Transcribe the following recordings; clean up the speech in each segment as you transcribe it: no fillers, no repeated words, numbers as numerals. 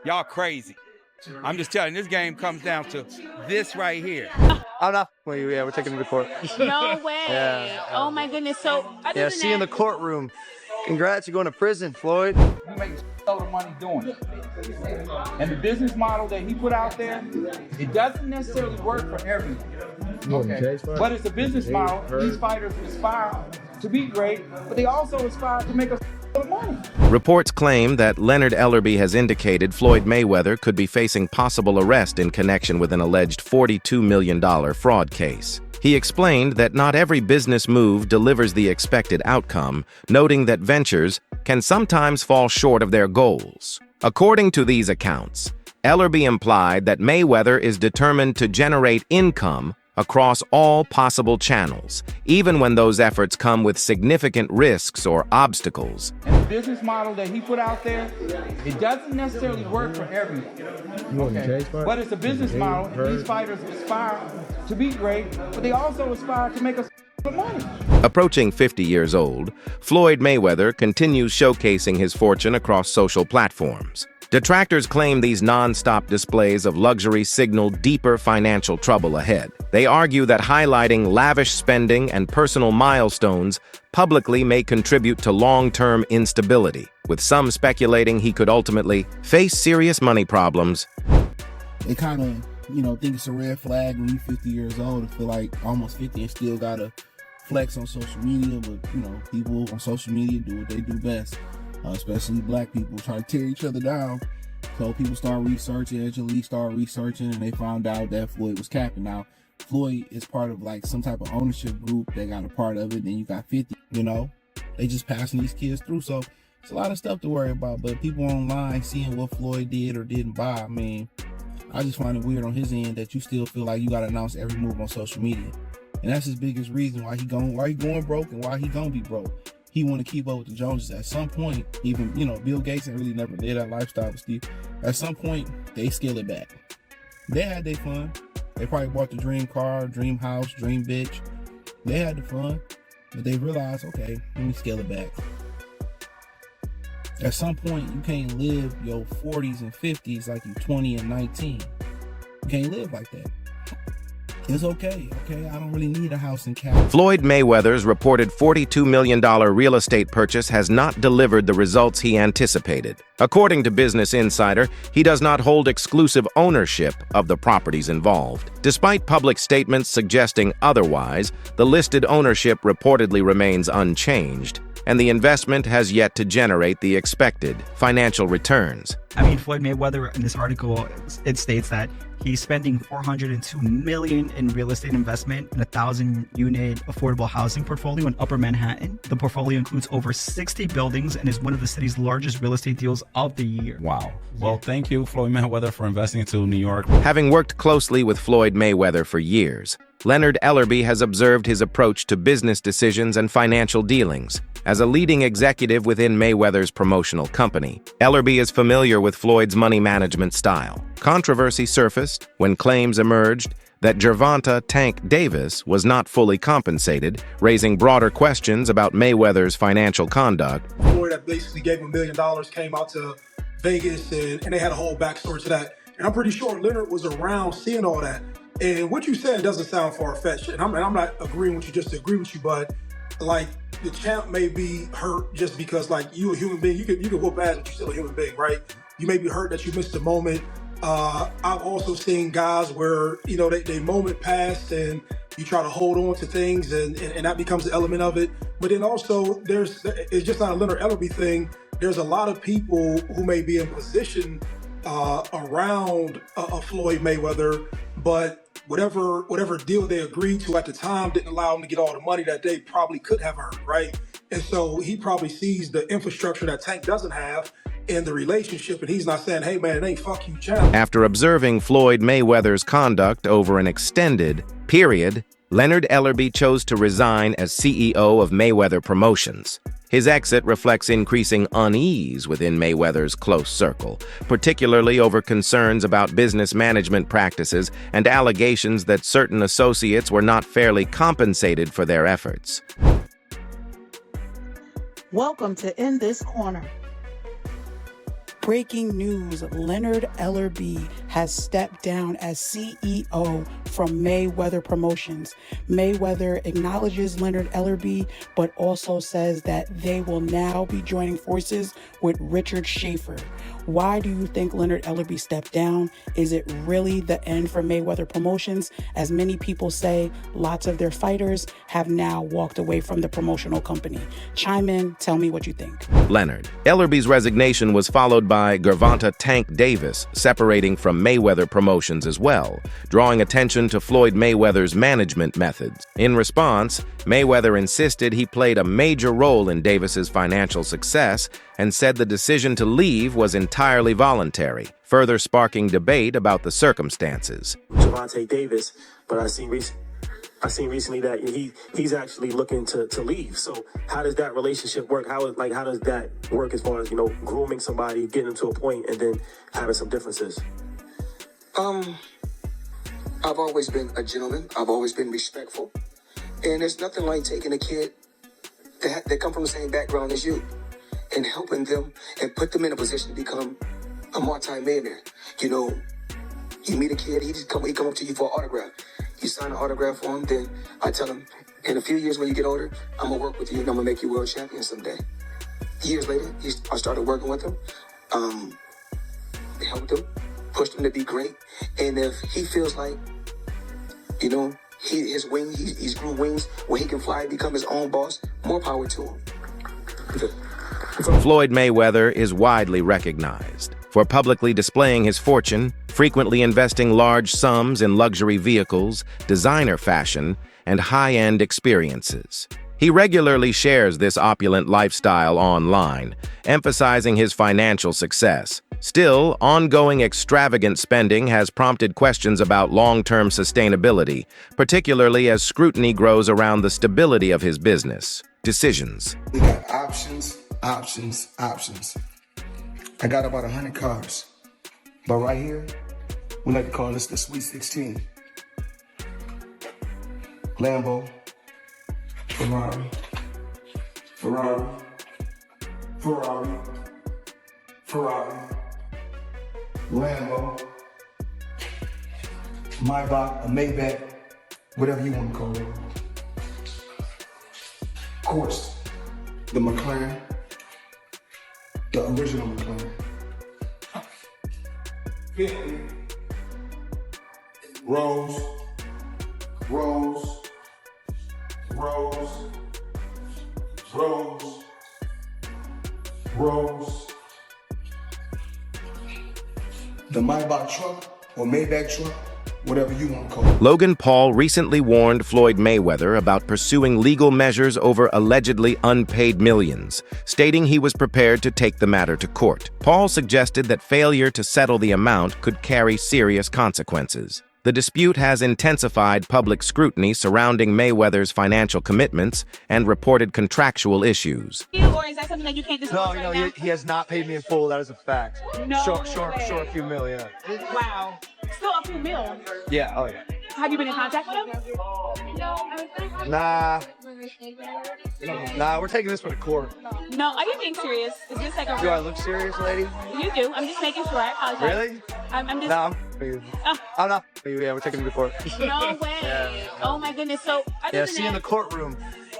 Y'all crazy. I'm just telling you, this game comes down to this right here. I'm not with you. Yeah, we're taking him to court. No way. Yeah. Oh my goodness. So other Yeah, than see you in the that, courtroom. Congrats, you're going to prison, Floyd. You make a lot of money doing it. And the business model that he put out there, it doesn't necessarily work for everyone. Okay. But it's a business model. These fighters aspire to be great, but they also aspire to make a lot of money. Reports claim that Leonard Ellerbe has indicated Floyd Mayweather could be facing possible arrest in connection with an alleged $42 million fraud case. He explained that not every business move delivers the expected outcome, noting that ventures can sometimes fall short of their goals. According to these accounts, Ellerbe implied that Mayweather is determined to generate income across all possible channels, even when those efforts come with significant risks or obstacles. And the business model that he put out there, it doesn't necessarily work for everyone. Okay. But it's a business model, and these fighters aspire to be great, but they also aspire to make a lot of money. Approaching 50 years old, Floyd Mayweather continues showcasing his fortune across social platforms. Detractors claim these non-stop displays of luxury signal deeper financial trouble ahead. They argue that highlighting lavish spending and personal milestones publicly may contribute to long-term instability, with some speculating he could ultimately face serious money problems. They kind of, think it's a red flag when you're 50 years old and feel like almost 50 and still gotta flex on social media, but, people on social media do what they do best. Especially black people try to tear each other down. So people start researching, Angela started researching, and they found out that Floyd was capping. Now, Floyd is part of like some type of ownership group. They got a part of it. Then you got 50, they just passing these kids through. So it's a lot of stuff to worry about. But people online seeing what Floyd did or didn't buy, I just find it weird on his end that you still feel like you got to announce every move on social media. And that's his biggest reason why he going broke and why he gonna be broke. He want to keep up with the Joneses. At some point, even, Bill Gates ain't really never did that lifestyle with Steve. At some point, they scale it back. They had their fun. They probably bought the dream car, dream house, dream bitch. They had the fun, but they realized, okay, let me scale it back. At some point, you can't live your 40s and 50s like you're 20 and 19. You can't live like that. It's okay, I don't really need a house in Cali. Floyd Mayweather's reported $42 million real estate purchase has not delivered the results he anticipated. According to Business Insider, he does not hold exclusive ownership of the properties involved. Despite public statements suggesting otherwise, the listed ownership reportedly remains unchanged, and the investment has yet to generate the expected financial returns. Floyd Mayweather, in this article, it states that he's spending $402 million in real estate investment in a 1,000-unit affordable housing portfolio in Upper Manhattan. The portfolio includes over 60 buildings and is one of the city's largest real estate deals of the year. Wow. Well, thank you, Floyd Mayweather, for investing into New York. Having worked closely with Floyd Mayweather for years, Leonard Ellerbe has observed his approach to business decisions and financial dealings. As a leading executive within Mayweather's promotional company, Ellerbe is familiar with Floyd's money management style. Controversy surfaced when claims emerged that Gervonta Tank Davis was not fully compensated, raising broader questions about Mayweather's financial conduct. Floyd that basically gave him $1 million came out to Vegas, and they had a whole backstory to that. And I'm pretty sure Leonard was around seeing all that. And what you said doesn't sound far-fetched. And I'm not agreeing with you just to agree with you, but like the champ may be hurt just because like you a human being, you can whoop ass, but you're still a human being, right? You may be hurt that you missed a moment. I've also seen guys where, they moment passed and you try to hold on to things and that becomes an element of it. But then also it's just not a Leonard Ellerbe thing. There's a lot of people who may be in position around a Floyd Mayweather, but whatever deal they agreed to at the time didn't allow them to get all the money that they probably could have earned, right? And so he probably sees the infrastructure that Tank doesn't have in the relationship, and he's not saying, hey man, it ain't fuck you, champ. After observing Floyd Mayweather's conduct over an extended period, Leonard Ellerbe chose to resign as CEO of Mayweather Promotions. His exit reflects increasing unease within Mayweather's close circle, particularly over concerns about business management practices and allegations that certain associates were not fairly compensated for their efforts. Welcome to In This Corner. Breaking news, Leonard Ellerbe has stepped down as CEO from Mayweather Promotions. Mayweather acknowledges Leonard Ellerbe, but also says that they will now be joining forces with Richard Schaefer. Why do you think Leonard Ellerbe stepped down? Is it really the end for Mayweather Promotions? As many people say, lots of their fighters have now walked away from the promotional company. Chime in, tell me what you think. Leonard Ellerbe's resignation was followed by Gervonta Tank Davis separating from Mayweather Promotions as well, drawing attention to Floyd Mayweather's management methods. In response, Mayweather insisted he played a major role in Davis's financial success and said the decision to leave was entirely voluntary, further sparking debate about the circumstances. Gervonta Davis, but I seen recently that he's actually looking to leave. So how does that relationship work? How does that work as far as, grooming somebody, getting them to a point, and then having some differences? I've always been a gentleman. I've always been respectful. And there's nothing like taking a kid that come from the same background as you and helping them and put them in a position to become a multi-millionaire. You meet a kid, he come up to you for an autograph. You sign an autograph for him, then I tell him, in a few years when you get older, I'm gonna work with you and I'm gonna make you world champion someday. Years later, I started working with him, helped him, pushed him to be great. And if he feels like, his wing, he's grew wings where he can fly, become his own boss, more power to him. Floyd Mayweather is widely recognized for publicly displaying his fortune, frequently investing large sums in luxury vehicles, designer fashion, and high-end experiences. He regularly shares this opulent lifestyle online, emphasizing his financial success. Still, ongoing extravagant spending has prompted questions about long-term sustainability, particularly as scrutiny grows around the stability of his business decisions. We got options. I got about 100 cars, but right here, we like to call this the Sweet 16. Lambo, Ferrari, Lambo, Maybach, a Maybach, whatever you want to call it. Of course, the McLaren, the original McLaren. Bentley, Rolls. The Maybach truck or Maybach truck, whatever you want to call it. Logan Paul recently warned Floyd Mayweather about pursuing legal measures over allegedly unpaid millions, stating he was prepared to take the matter to court. Paul suggested that failure to settle the amount could carry serious consequences. The dispute has intensified public scrutiny surrounding Mayweather's financial commitments and reported contractual issues. Or is that something that you can't disclose No, right now? he has not paid me in full. That is a fact. No Short way. a few mil, yeah. Wow. Still a few mil. Yeah, oh yeah. Have you been in contact with him? Nah, we're taking this for the court. No, are you being serious? Is this like a Do I look serious, lady? You do. I'm just making sure. I apologize. Really? I'm just... Nah, I'm not. Yeah, we're taking it to court. No way. Yeah. Oh my goodness. So, Yeah, see you in the courtroom.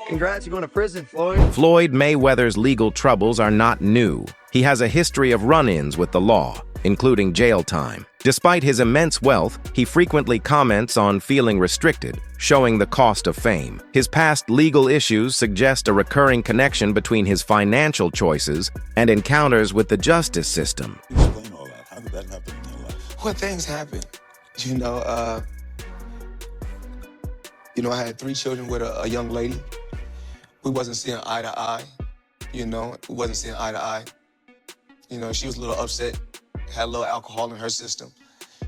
Congrats, you're going to prison, Floyd. Floyd Mayweather's legal troubles are not new. He has a history of run-ins with the law, including jail time. Despite his immense wealth, he frequently comments on feeling restricted, showing the cost of fame. His past legal issues suggest a recurring connection between his financial choices and encounters with the justice system. Explain all that. How did that happen in your life? Well, things happen. I had 3 children with a young lady. We wasn't seeing eye to eye. We wasn't seeing eye to eye. She was a little upset, had a little alcohol in her system.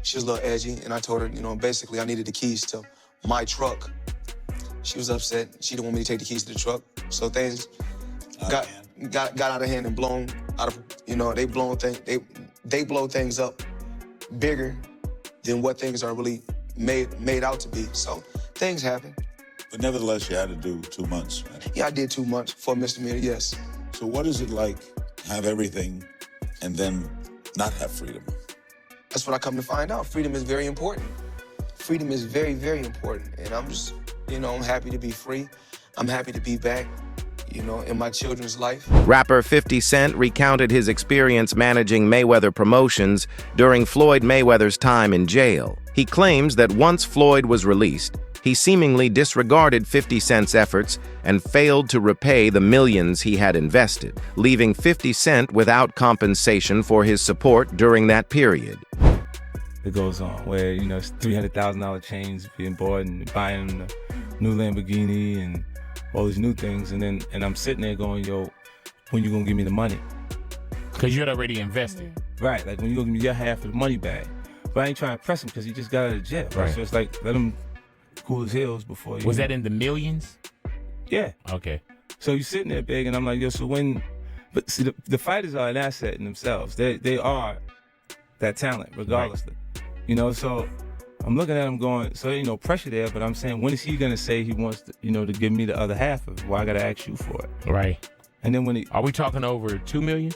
She was a little edgy, and I told her, basically I needed the keys to my truck. She was upset. She didn't want me to take the keys to the truck. So things got out of hand and blown out of, they blow things up bigger than what things are really made out to be. So things happen. But nevertheless, you had to do 2 months, right? Yeah, I did 2 months for a misdemeanor, yes. So what is it like, have everything, and then not have freedom? That's what I come to find out. Freedom is very important. Freedom is very, very important. And I'm just, I'm happy to be free. I'm happy to be back, in my children's life. Rapper 50 Cent recounted his experience managing Mayweather Promotions during Floyd Mayweather's time in jail. He claims that once Floyd was released, he seemingly disregarded 50 Cent's efforts and failed to repay the millions he had invested, leaving 50 Cent without compensation for his support during that period. It goes on where, it's $300,000 chains being bought and buying a new Lamborghini and all these new things, and I'm sitting there going, yo, when you gonna give me the money? Because you had already invested. Right, like when you gonna give me your half of the money back. But I ain't trying to press him because he just got out of jail. Right. So it's like, let him cool his heels before you. Was that in the millions? Yeah. Okay. So you're sitting there big, and I'm like, yo, so when, but see, the fighters are an asset in themselves. They are that talent, regardless. Right. So I'm looking at him going, so, pressure there, but I'm saying, when is he going to say he wants to, to give me the other half of it? Why I got to ask you for it? Right. And then when are we talking over $2 million?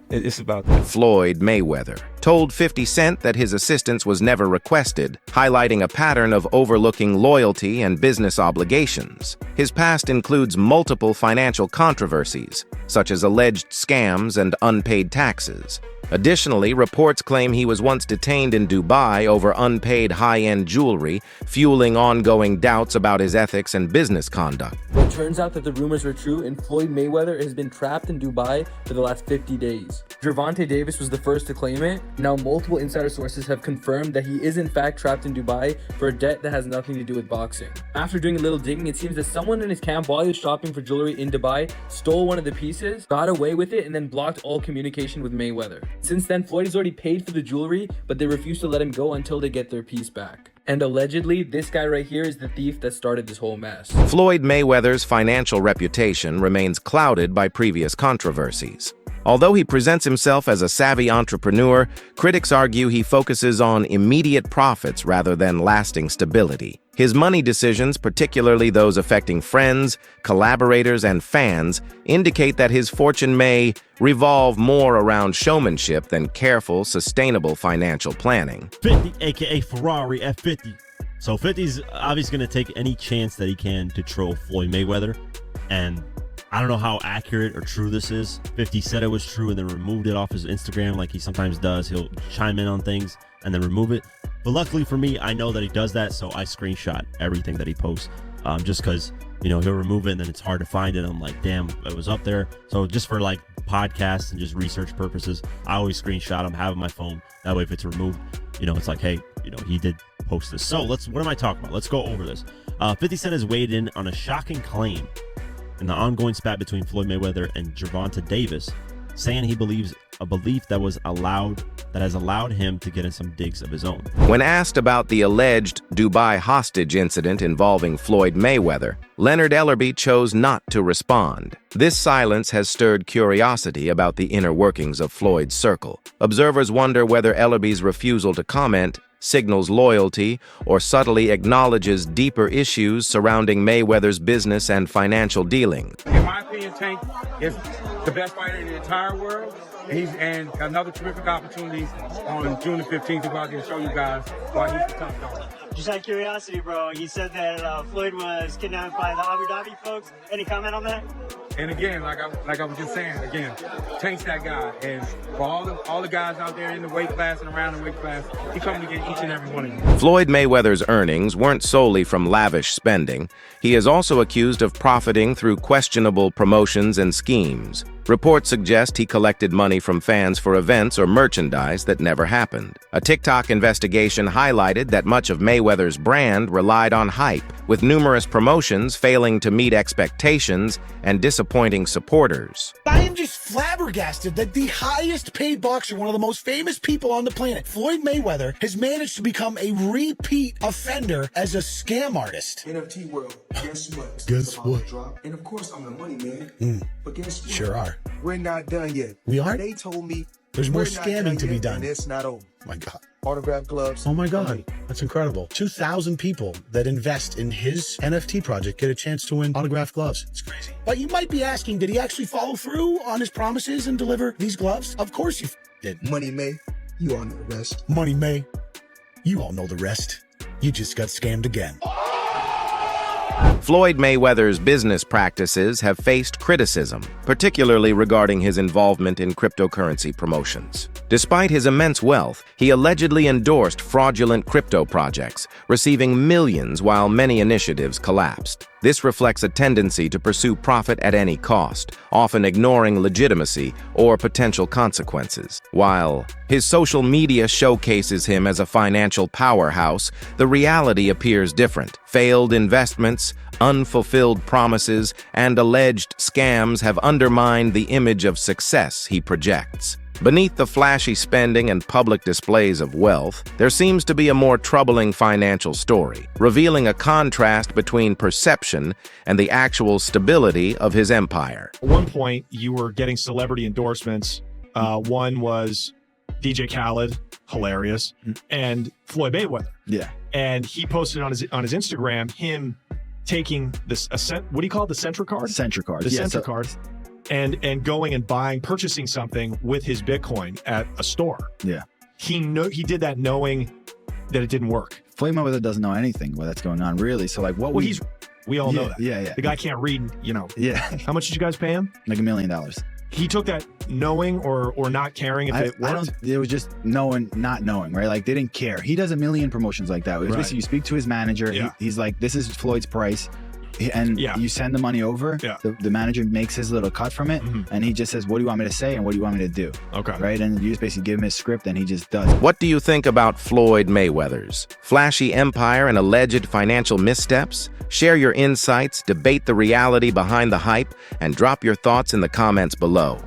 It's about that. Floyd Mayweather told 50 Cent that his assistance was never requested, highlighting a pattern of overlooking loyalty and business obligations. His past includes multiple financial controversies, such as alleged scams and unpaid taxes. Additionally, reports claim he was once detained in Dubai over unpaid high-end jewelry, fueling ongoing doubts about his ethics and business conduct. It turns out that the rumors were true, and Floyd Mayweather has been trapped in Dubai for the last 50 days. Gervonta Davis was the first to claim it. Now, multiple insider sources have confirmed that he is in fact trapped in Dubai for a debt that has nothing to do with boxing. After doing a little digging, it seems that someone in his camp, while he was shopping for jewelry in Dubai, stole one of the pieces, got away with it, and then blocked all communication with Mayweather. Since then, Floyd has already paid for the jewelry, but they refuse to let him go until they get their piece back. And allegedly, this guy right here is the thief that started this whole mess. Floyd Mayweather's financial reputation remains clouded by previous controversies. Although he presents himself as a savvy entrepreneur, critics argue he focuses on immediate profits rather than lasting stability. His money decisions, particularly those affecting friends, collaborators, and fans, indicate that his fortune may revolve more around showmanship than careful, sustainable financial planning. 50, aka Ferrari F50. So 50's obviously going to take any chance that he can to troll Floyd Mayweather, and I don't know how accurate or true this is. 50 said it was true and then removed it off his Instagram like he sometimes does. He'll chime in on things and then remove it. But luckily for me, I know that he does that, so I screenshot everything that he posts. Just because, he'll remove it and then it's hard to find it. I'm like, damn, it was up there. So just for like podcasts and just research purposes, I always screenshot them, have it on my phone. That way if it's removed, it's like, hey, he did post this. So what am I talking about? Let's go over this. 50 Cent has weighed in on a shocking claim in the ongoing spat between Floyd Mayweather and Gervonta Davis, saying he believes a belief that has allowed him to get in some digs of his own. When asked about the alleged Dubai hostage incident involving Floyd Mayweather, Leonard Ellerbe chose not to respond. This silence has stirred curiosity about the inner workings of Floyd's circle. Observers wonder whether Ellerbe's refusal to comment signals loyalty or subtly acknowledges deeper issues surrounding Mayweather's business and financial dealings. In my opinion, Tank is the best fighter in the entire world. And another terrific opportunity on June the 15th to go out there and show you guys why he's the top dog. Just out of curiosity, bro, you said that Floyd was kidnapped by the Abu Dhabi folks. Any comment on that? And again, like I was just saying, Tank's that guy. And for all the guys out there in the weight class and around the weight class, he coming to get each and every one of you. Floyd Mayweather's earnings weren't solely from lavish spending. He is also accused of profiting through questionable promotions and schemes. Reports suggest he collected money from fans for events or merchandise that never happened. A TikTok investigation highlighted that much of Mayweather's brand relied on hype, with numerous promotions failing to meet expectations and disappointing supporters. I am just flabbergasted that the highest paid boxer, one of the most famous people on the planet, Floyd Mayweather, has managed to become a repeat offender as a scam artist. NFT world, guess what? Guess what? And of course, I'm the money man. But guess what? Sure are. We're not done yet. We aren't? They told me There's more We're not scamming done to be yet, done. and it's not over. My God. Autograph gloves. Oh my God, that's incredible. 2,000 people that invest in his NFT project get a chance to win autographed gloves. It's crazy. But you might be asking, did he actually follow through on his promises and deliver these gloves? Of course he did. Money May, you all know the rest. Money May, you all know the rest. You just got scammed again. Floyd Mayweather's business practices have faced criticism, particularly regarding his involvement in cryptocurrency promotions. Despite his immense wealth, he allegedly endorsed fraudulent crypto projects, receiving millions while many initiatives collapsed. This reflects a tendency to pursue profit at any cost, often ignoring legitimacy or potential consequences. While his social media showcases him as a financial powerhouse, the reality appears different. Failed investments, unfulfilled promises, and alleged scams have undermined the image of success he projects. Beneath the flashy spending and public displays of wealth, there seems to be a more troubling financial story, revealing a contrast between perception and the actual stability of his empire. At one point, you were getting celebrity endorsements. One was DJ Khaled, hilarious, and Floyd Mayweather. Yeah. And he posted on his Instagram him taking this, what do you call it, the Centra card? Centra card. The Yeah, Centra card. And going and purchasing something with his Bitcoin at a store. Yeah. He did that knowing that it didn't work. Floyd Mayweather doesn't know anything that's going on, really. So, like, what we all know that. Yeah. The guy can't read, Yeah. How much did you guys pay him? Like $1 million. He took that knowing or not caring if it worked? It was just knowing, not knowing, right? Like, they didn't care. He does a million promotions like that. It's basically, you speak to his manager. Yeah. He's like, this is Floyd's price. And you send the money over. Yeah. The manager makes his little cut from it. And he just says, what do you want me to say? And what do you want me to do? Okay. Right? And you just basically give him his script and he just does. What do you think about Floyd Mayweather's flashy empire and alleged financial missteps? Share your insights, debate the reality behind the hype, and drop your thoughts in the comments below.